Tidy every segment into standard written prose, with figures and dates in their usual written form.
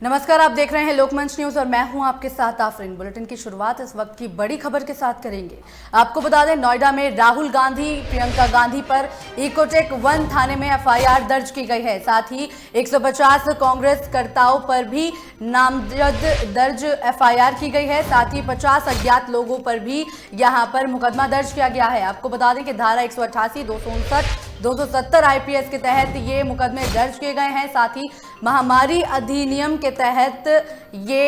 नमस्कार, आप देख रहे हैं लोकमंच न्यूज और मैं हूं आपके साथ आफरीन। बुलेटिन की शुरुआत इस वक्त की बड़ी खबर के साथ करेंगे। आपको बता दें, नोएडा में राहुल गांधी, प्रियंका गांधी पर इकोटेक 1 थाने में एफआईआर दर्ज की गई है। साथ ही 150 कांग्रेस कर्ताओं पर भी नामजद दर्ज एफआईआर की गई है। साथ ही 50 अज्ञात लोगों पर भी यहां पर मुकदमा दर्ज किया गया है। आपको बता दें कि धारा 188, 259, 270 आईपीएस के तहत ये मुकदमे दर्ज किए गए हैं। साथ ही महामारी अधिनियम के तहत ये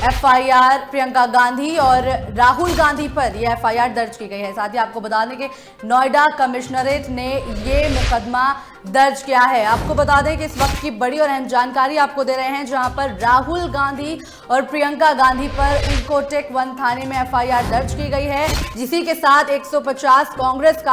एफआईआर प्रियंका गांधी और राहुल गांधी पर यह एफआईआर दर्ज की गई है। साथ ही आपको बता दें कि नोएडा कमिश्नरेट ने ये मुकदमा दर्ज किया है। आपको बता दें कि इस वक्त की बड़ी और अहम जानकारी आपको दे रहे हैं, जहां पर राहुल गांधी और प्रियंका गांधी पर इकोटेक 1 थाने में एफआईआर दर्ज की गई है, जिसी के साथ 150 कांग्रेस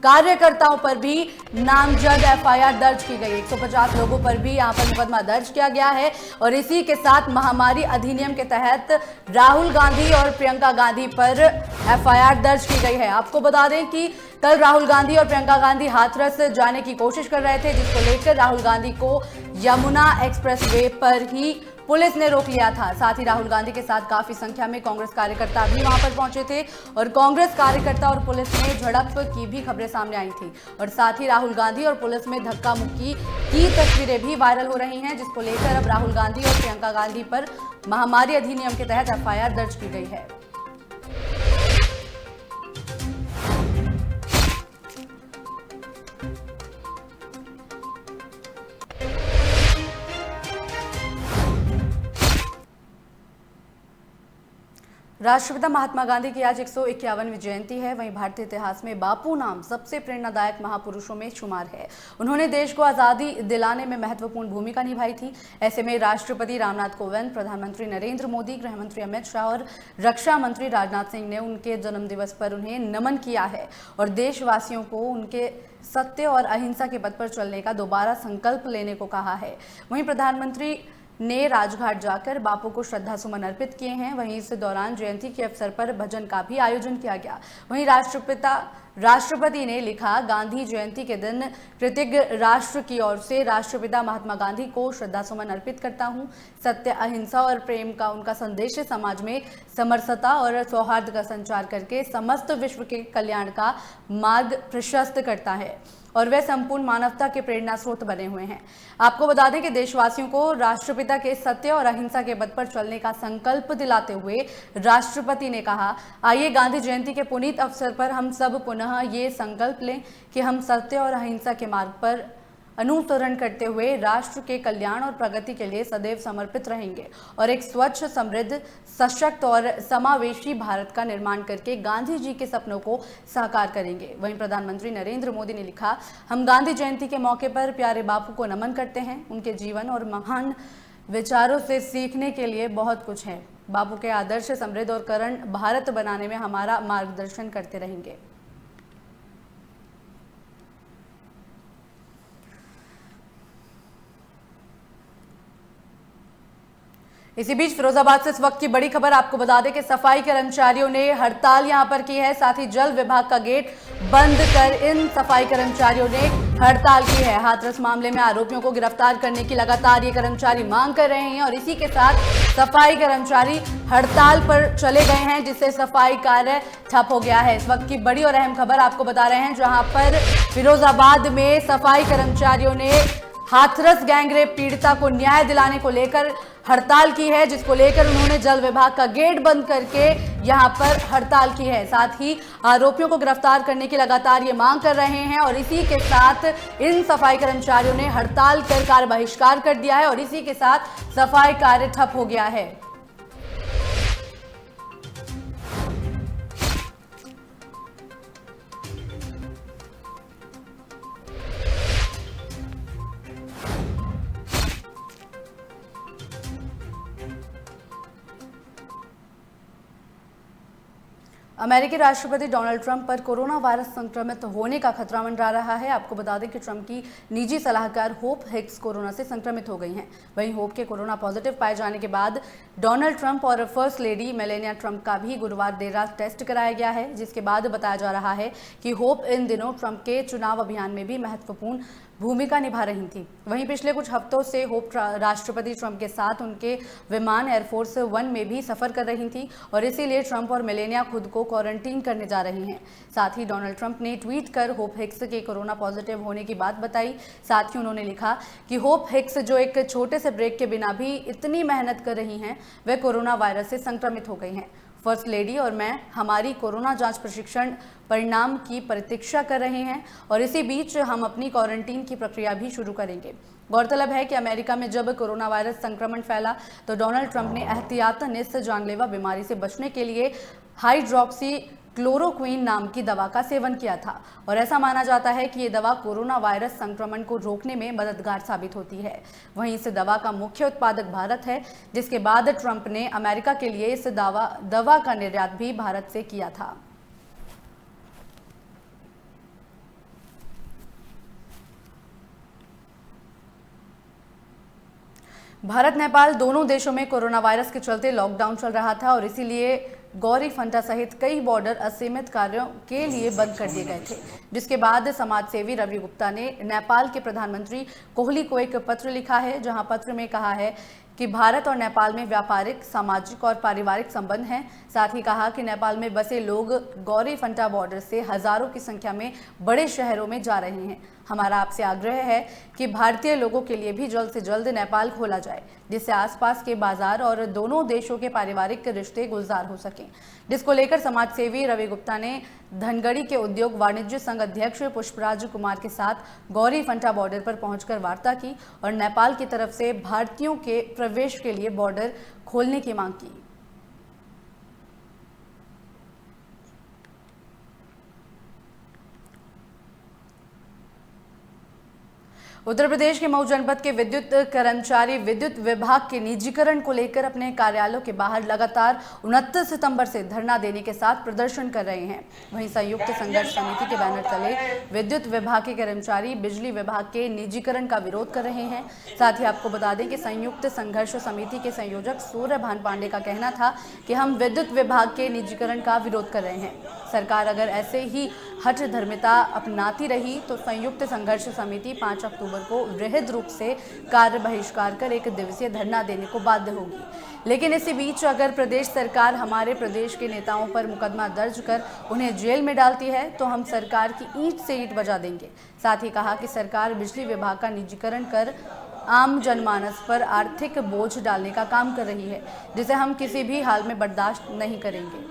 कार्यकर्ताओं पर भी नामजद एफआईआर दर्ज की गई। 150 लोगों पर भी यहां पर मुकदमा दर्ज किया गया है और इसी के साथ महामारी अधिनियम के तहत राहुल गांधी और प्रियंका गांधी पर एफआईआर दर्ज की गई है। आपको बता दें कि कल राहुल गांधी और प्रियंका गांधी हाथरस जाने की कोशिश कर रहे थे, जिसको लेकर राहुल गांधी को यमुना एक्सप्रेसवे पर ही पुलिस ने रोक लिया था। साथ ही राहुल गांधी के साथ काफी संख्या में कांग्रेस कार्यकर्ता भी वहां पर पहुंचे थे और कांग्रेस कार्यकर्ता और पुलिस में झड़प की भी खबरें सामने आई थी। और साथ ही राहुल गांधी और पुलिस में धक्का मुक्की की तस्वीरें भी वायरल हो रही हैं, जिसको लेकर अब राहुल गांधी और प्रियंका गांधी पर महामारी अधिनियम के तहत एफआईआर दर्ज की गई है। राष्ट्रपिता महात्मा गांधी की आज 151वीं जयंती है। वहीं भारतीय इतिहास में बापू नाम सबसे प्रेरणादायक महापुरुषों में शुमार है। उन्होंने देश को आज़ादी दिलाने में महत्वपूर्ण भूमिका निभाई थी। ऐसे में राष्ट्रपति रामनाथ कोविंद, प्रधानमंत्री नरेंद्र मोदी, गृहमंत्री अमित शाह और रक्षा मंत्री राजनाथ सिंह ने उनके जन्मदिवस पर उन्हें नमन किया है और देशवासियों को उनके सत्य और अहिंसा के पथ पर चलने का दोबारा संकल्प लेने को कहा है। वहीं प्रधानमंत्री ने राजघाट जाकर बापू को श्रद्धा सुमन अर्पित किए हैं। वहीं इस दौरान जयंती के अवसर पर भजन का भी आयोजन किया गया। वहीं राष्ट्रपति ने लिखा, गांधी जयंती के दिन कृतज्ञ राष्ट्र की ओर से राष्ट्रपिता महात्मा गांधी को श्रद्धा सुमन अर्पित करता हूं। सत्य, अहिंसा और प्रेम का उनका संदेश समाज में समरसता और सौहार्द का संचार करके समस्त विश्व के कल्याण का मार्ग प्रशस्त करता है और वे संपूर्ण मानवता के प्रेरणा स्रोत बने हुए हैं। आपको बता दें कि देशवासियों को राष्ट्रपिता के सत्य और अहिंसा के पथ पर चलने का संकल्प दिलाते हुए राष्ट्रपति ने कहा, आइए गांधी जयंती के पुनीत अवसर पर हम सब पुनः ये संकल्प लें कि हम सत्य और अहिंसा के मार्ग पर अनुसरण करते हुए राष्ट्र के कल्याण और प्रगति के लिए सदैव समर्पित रहेंगे और एक स्वच्छ, समृद्ध, सशक्त और समावेशी भारत का निर्माण करके गांधी जी के सपनों को साकार करेंगे। वहीं प्रधानमंत्री नरेंद्र मोदी ने लिखा, हम गांधी जयंती के मौके पर प्यारे बापू को नमन करते हैं। उनके जीवन और महान विचारों से सीखने के लिए बहुत कुछ है। बापू के आदर्श समृद्ध और करण भारत बनाने में हमारा मार्गदर्शन करते रहेंगे। इसी बीच फिरोजाबाद से इस वक्त की बड़ी खबर आपको बता दें कि सफाई कर्मचारियों ने हड़ताल यहां पर की है। साथ ही जल विभाग का गेट बंद कर इन सफाई कर्मचारियों ने हड़ताल की है। हाथरस मामले में आरोपियों को गिरफ्तार करने की लगातार ये कर्मचारी मांग कर रहे हैं और इसी के साथ सफाई कर्मचारी हड़ताल पर चले गए हैं, जिससे सफाई कार्य ठप हो गया है। इस वक्त की बड़ी और अहम खबर आपको बता रहे हैं, जहां पर फिरोजाबाद में सफाई कर्मचारियों ने हाथरस गैंगरेप पीड़िता को न्याय दिलाने को लेकर हड़ताल की है, जिसको लेकर उन्होंने जल विभाग का गेट बंद करके यहां पर हड़ताल की है। साथ ही आरोपियों को गिरफ्तार करने की लगातार ये मांग कर रहे हैं और इसी के साथ इन सफाई कर्मचारियों ने हड़ताल कर कार्य बहिष्कार कर दिया है और इसी के साथ सफाई कार्य ठप हो गया है। अमेरिकी राष्ट्रपति डोनाल्ड ट्रंप पर कोरोना वायरस संक्रमित होने का खतरा मंडरा रहा है। आपको बता दें कि ट्रंप की निजी सलाहकार होप हिक्स कोरोना से संक्रमित हो गई हैं। वहीं होप के कोरोना पॉजिटिव पाए जाने के बाद डोनाल्ड ट्रंप और फर्स्ट लेडी मेलेनिया ट्रंप का भी गुरुवार देर रात टेस्ट कराया गया है, जिसके बाद बताया जा रहा है कि होप इन दिनों ट्रंप के चुनाव अभियान में भी महत्वपूर्ण भूमिका निभा रही थी। वहीं पिछले कुछ हफ्तों से होप राष्ट्रपति ट्रंप के साथ उनके विमान एयरफोर्स वन में भी सफर कर रही थी और इसीलिए ट्रंप और मेलेनिया खुद को क्वारंटीन करने जा रही हैं। साथ ही डोनाल्ड ट्रंप ने ट्वीट कर होप हिक्स के कोरोना पॉजिटिव होने की बात बताई। साथ ही उन्होंने लिखा कि होप हिक्स जो एक छोटे से ब्रेक के बिना भी इतनी मेहनत कर रही हैं, वे कोरोना वायरस से संक्रमित हो गई हैं। फर्स्ट लेडी और मैं हमारी कोरोना जांच प्रशिक्षण परिणाम की प्रतीक्षा कर रहे हैं और इसी बीच हम अपनी क्वारंटीन की प्रक्रिया भी शुरू करेंगे। गौरतलब है कि अमेरिका में जब कोरोना वायरस संक्रमण फैला तो डोनाल्ड ट्रंप ने एहतियातन इस जानलेवा बीमारी से बचने के लिए हाइड्रोक्सी क्लोरोक्विन नाम की दवा का सेवन किया था और ऐसा माना जाता है कि ये दवा कोरोना वायरस संक्रमण को रोकने में मददगार साबित होती है। वहीं इस दवा का मुख्य उत्पादक भारत है, जिसके बाद ट्रंप ने अमेरिका के लिए इस दवा का निर्यात भी भारत से किया था। भारत नेपाल दोनों देशों में कोरोना वायरस के चलते लॉकडाउन चल रहा था और इसीलिए गौरीफंटा सहित कई बॉर्डर असीमित कार्यों के लिए बंद कर दिए गए थे, जिसके बाद समाजसेवी रवि गुप्ता ने नेपाल के प्रधानमंत्री कोहली को एक पत्र लिखा है, जहां पत्र में कहा है कि भारत और नेपाल में व्यापारिक, सामाजिक और पारिवारिक संबंध हैं। साथ ही कहा कि नेपाल में बसे लोग गौरीफंटा बॉर्डर से हजारों की संख्या में बड़े शहरों में जा रहे हैं। हमारा आपसे आग्रह है कि भारतीय लोगों के लिए भी जल्द से जल्द नेपाल खोला जाए, जिससे आसपास के बाजार और दोनों देशों के पारिवारिक रिश्ते गुलजार हो सकें। जिसको लेकर समाजसेवी रवि गुप्ता ने धनगढ़ी के उद्योग वाणिज्य संघ अध्यक्ष पुष्पराज कुमार के साथ गौरीफंटा बॉर्डर पर पहुंचकर वार्ता की और नेपाल की तरफ से भारतीयों के प्रवेश के लिए बॉर्डर खोलने की मांग की। उत्तर प्रदेश के मऊ जनपद के विद्युत कर्मचारी विद्युत विभाग के निजीकरण को लेकर अपने कार्यालयों के बाहर लगातार 29 सितंबर से धरना देने के साथ प्रदर्शन कर रहे हैं। वहीं संयुक्त संघर्ष समिति के बैनर तले विद्युत विभाग के कर्मचारी बिजली विभाग के निजीकरण का विरोध कर रहे हैं। साथ ही आपको बता दें कि संयुक्त संघर्ष समिति के संयोजक सूर्यभान पांडे का कहना था कि हम विद्युत विभाग के निजीकरण का विरोध कर रहे हैं। सरकार अगर ऐसे ही हठ धर्मिता अपनाती रही तो संयुक्त संघर्ष समिति 5 अक्टूबर को वृहद रूप से कार्य बहिष्कार कर 1 दिवसीय धरना देने को बाध्य होगी। लेकिन इसी बीच अगर प्रदेश सरकार हमारे प्रदेश के नेताओं पर मुकदमा दर्ज कर उन्हें जेल में डालती है तो हम सरकार की ईंट से ईंट बजा देंगे। साथ ही कहा कि सरकार बिजली विभाग का निजीकरण कर आम जनमानस पर आर्थिक बोझ डालने का काम कर रही है, जिसे हम किसी भी हाल में बर्दाश्त नहीं करेंगे।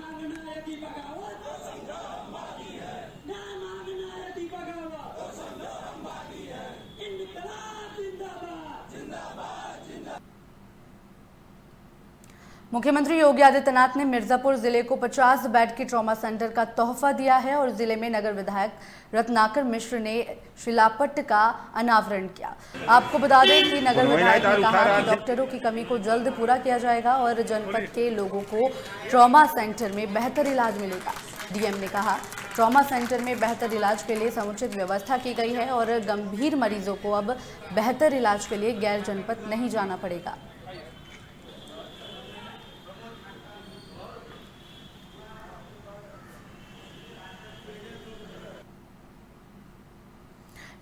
मुख्यमंत्री योगी आदित्यनाथ ने मिर्जापुर जिले को 50 बेड के ट्रॉमा सेंटर का तोहफा दिया है और जिले में नगर विधायक रत्नाकर मिश्र ने शिलापट्ट का अनावरण किया। आपको बता दें कि नगर विधायक ने कहा कि डॉक्टरों की कमी को जल्द पूरा किया जाएगा और जनपद के लोगों को ट्रॉमा सेंटर में बेहतर इलाज मिलेगा। डीएम ने कहा ट्रॉमा सेंटर में बेहतर इलाज के लिए समुचित व्यवस्था की गई है और गंभीर मरीजों को अब बेहतर इलाज के लिए गैर जनपद नहीं जाना पड़ेगा।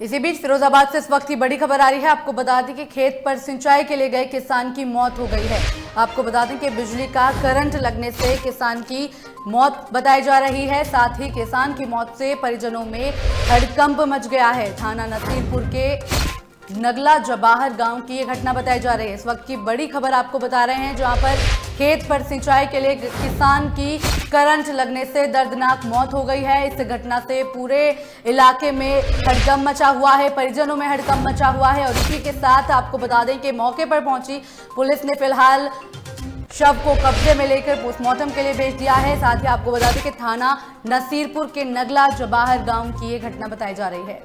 इसी बीच फिरोजाबाद से इस वक्त की बड़ी खबर आ रही है। आपको बता दें कि खेत पर सिंचाई के लिए गए किसान की मौत हो गई है। आपको बता दें कि बिजली का करंट लगने से किसान की मौत बताई जा रही है। साथ ही किसान की मौत से परिजनों में हड़कंप मच गया है। थाना नसीरपुर के नगला जवाहर गांव की ये घटना बताई जा रही है। इस वक्त की बड़ी खबर आपको बता रहे हैं, जहां पर खेत पर सिंचाई के लिए किसान की करंट लगने से दर्दनाक मौत हो गई है। इस घटना से पूरे इलाके में हड़कंप मचा हुआ है, परिजनों में हड़कंप मचा हुआ है। और इसी के साथ आपको बता दें कि मौके पर पहुंची पुलिस ने फिलहाल शव को कब्जे में लेकर पोस्टमार्टम के लिए भेज दिया है। साथ ही आपको बता दें कि थाना नसीरपुर के नगला जवाहर गांव की ये घटना बताई जा रही है।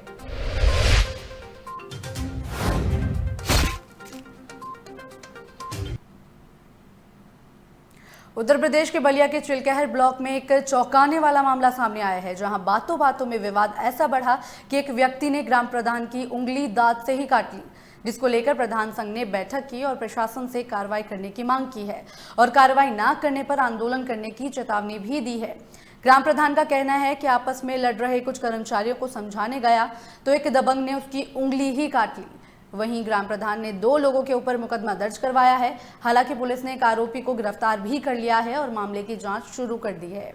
उत्तर प्रदेश के बलिया के चिलकहर ब्लॉक में एक चौंकाने वाला मामला सामने आया है, जहां बातों बातों में विवाद ऐसा बढ़ा कि एक व्यक्ति ने ग्राम प्रधान की उंगली दांत से ही काट ली, जिसको लेकर प्रधान संघ ने बैठक की और प्रशासन से कार्रवाई करने की मांग की है और कार्रवाई न करने पर आंदोलन करने की चेतावनी भी दी है। ग्राम प्रधान का कहना है कि आपस में लड़ रहे कुछ कर्मचारियों को समझाने गया तो एक दबंग ने उसकी उंगली ही काट ली। वहीं ग्राम प्रधान ने 2 लोगों के ऊपर मुकदमा दर्ज करवाया है। हालांकि पुलिस ने एक आरोपी को गिरफ्तार भी कर लिया है और मामले की जांच शुरू कर दी है।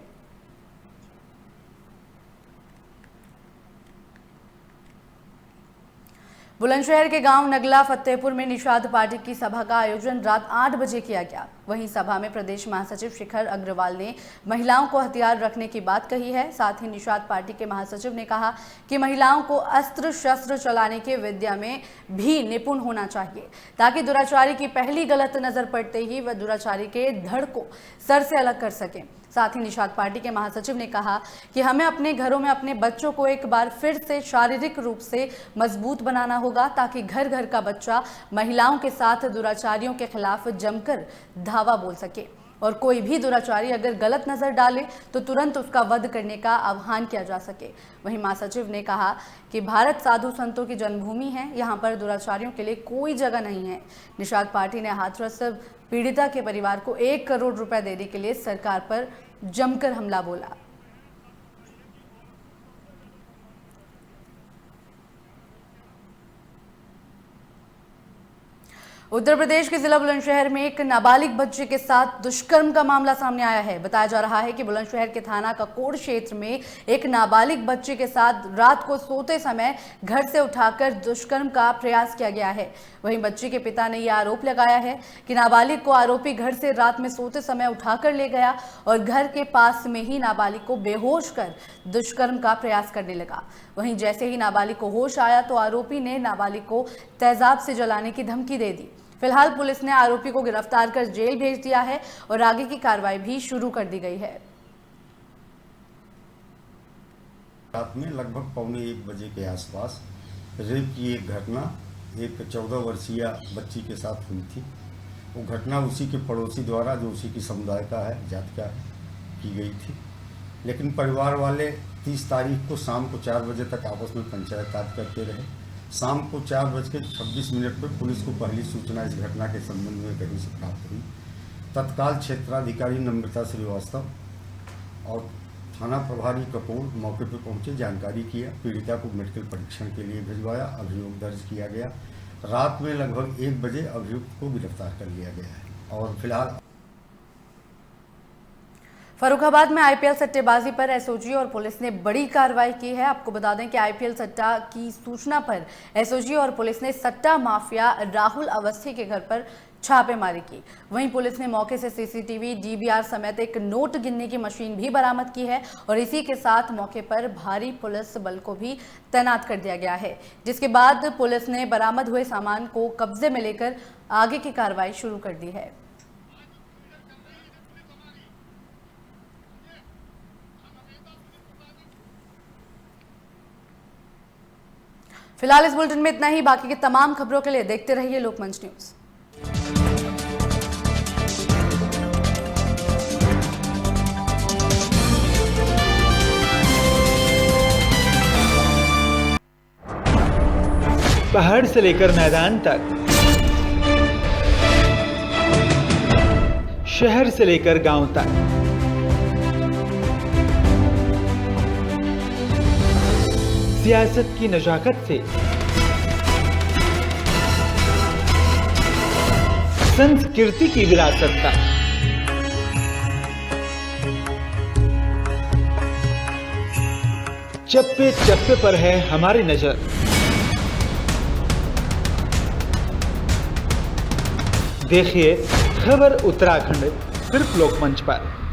बुलंदशहर के गांव नगला फतेहपुर में निषाद पार्टी की सभा का आयोजन रात 8 बजे किया गया। वहीं सभा में प्रदेश महासचिव शिखर अग्रवाल ने महिलाओं को हथियार रखने की बात कही है। साथ ही निषाद पार्टी के महासचिव ने कहा कि महिलाओं को अस्त्र शस्त्र चलाने की विद्या में भी निपुण होना चाहिए, ताकि दुराचारी की पहली गलत नजर पड़ते ही वह दुराचारी के धड़ को सर से अलग कर सके। साथ ही निषाद पार्टी के महासचिव ने कहा कि हमें अपने घरों में अपने बच्चों को एक बार फिर से शारीरिक रूप से मजबूत बनाना होगा, ताकि घर घर का बच्चा महिलाओं के साथ दुराचारियों के खिलाफ जमकर धावा बोल सके और कोई भी दुराचारी अगर गलत नजर डाले तो तुरंत उसका वध करने का आह्वान किया जा सके। वहीं महासचिव ने कहा कि भारत साधु संतों की जन्मभूमि है, यहाँ पर दुराचारियों के लिए कोई जगह नहीं है। निषाद पार्टी ने हाथरस पीड़िता के परिवार को 1 करोड़ रुपए देने के लिए सरकार पर जमकर हमला बोला। उत्तर प्रदेश के जिला बुलंदशहर में एक नाबालिग बच्चे के साथ दुष्कर्म का मामला सामने आया है। बताया जा रहा है कि बुलंदशहर के थाना ककोड़ क्षेत्र में एक नाबालिग बच्चे के साथ रात को सोते समय घर से उठाकर दुष्कर्म का प्रयास किया गया है। वहीं बच्चे के पिता ने यह आरोप लगाया है कि नाबालिग को आरोपी घर से रात में सोते समय उठाकर ले गया और घर के पास में ही नाबालिग को बेहोश कर दुष्कर्म का प्रयास करने लगा। वहीं जैसे ही नाबालिग को होश आया तो आरोपी ने नाबालिग को तेजाब से जलाने की धमकी दे दी। फिलहाल पुलिस ने आरोपी को गिरफ्तार कर जेल भेज दिया है और आगे की कार्रवाई भी शुरू कर दी गई है। रात में लगभग 1:15 बजे के आसपास रेप की एक घटना एक 14 वर्षीय बच्ची के साथ हुई थी। वो घटना उसी के पड़ोसी द्वारा, जो उसी की समुदाय का है, जात का है, की गई थी। लेकिन परिवार वाले 30 तारीख को शाम को 4 बजे तक आपस में पंचायत करते रहे। शाम को 4:26 पर पुलिस को पहली सूचना इस घटना के संबंध में कहीं से प्राप्त हुई। तत्काल क्षेत्राधिकारी नम्रता श्रीवास्तव और थाना प्रभारी कपूर मौके पर पहुंचे, जानकारी किया, पीड़िता को मेडिकल परीक्षण के लिए भिजवाया, अभियोग दर्ज किया गया। रात में लगभग 1 बजे अभियुक्त को गिरफ्तार कर लिया गया है और फिलहाल फर्रुखाबाद में आईपीएल सट्टेबाजी पर एसओजी और पुलिस ने बड़ी कार्रवाई की है। आपको बता दें कि आईपीएल सट्टा की सूचना पर एसओजी और पुलिस ने सट्टा माफिया राहुल अवस्थी के घर पर छापेमारी की। वहीं पुलिस ने मौके से सीसीटीवी, डीवीआर समेत एक नोट गिनने की मशीन भी बरामद की है और इसी के साथ मौके पर भारी पुलिस बल को भी तैनात कर दिया गया है, जिसके बाद पुलिस ने बरामद हुए सामान को कब्जे में लेकर आगे की कार्रवाई शुरू कर दी है। फिलहाल इस बुलेटिन में इतना ही। बाकी की तमाम खबरों के लिए देखते रहिए लोकमंच न्यूज। पहाड़ से लेकर मैदान तक, शहर से लेकर गांव तक, सियासत की नजाकत से संस्कृति की विरासत तक, चप्पे चप्पे पर है हमारी नजर। देखिए खबर उत्तराखंड सिर्फ लोकमंच पर।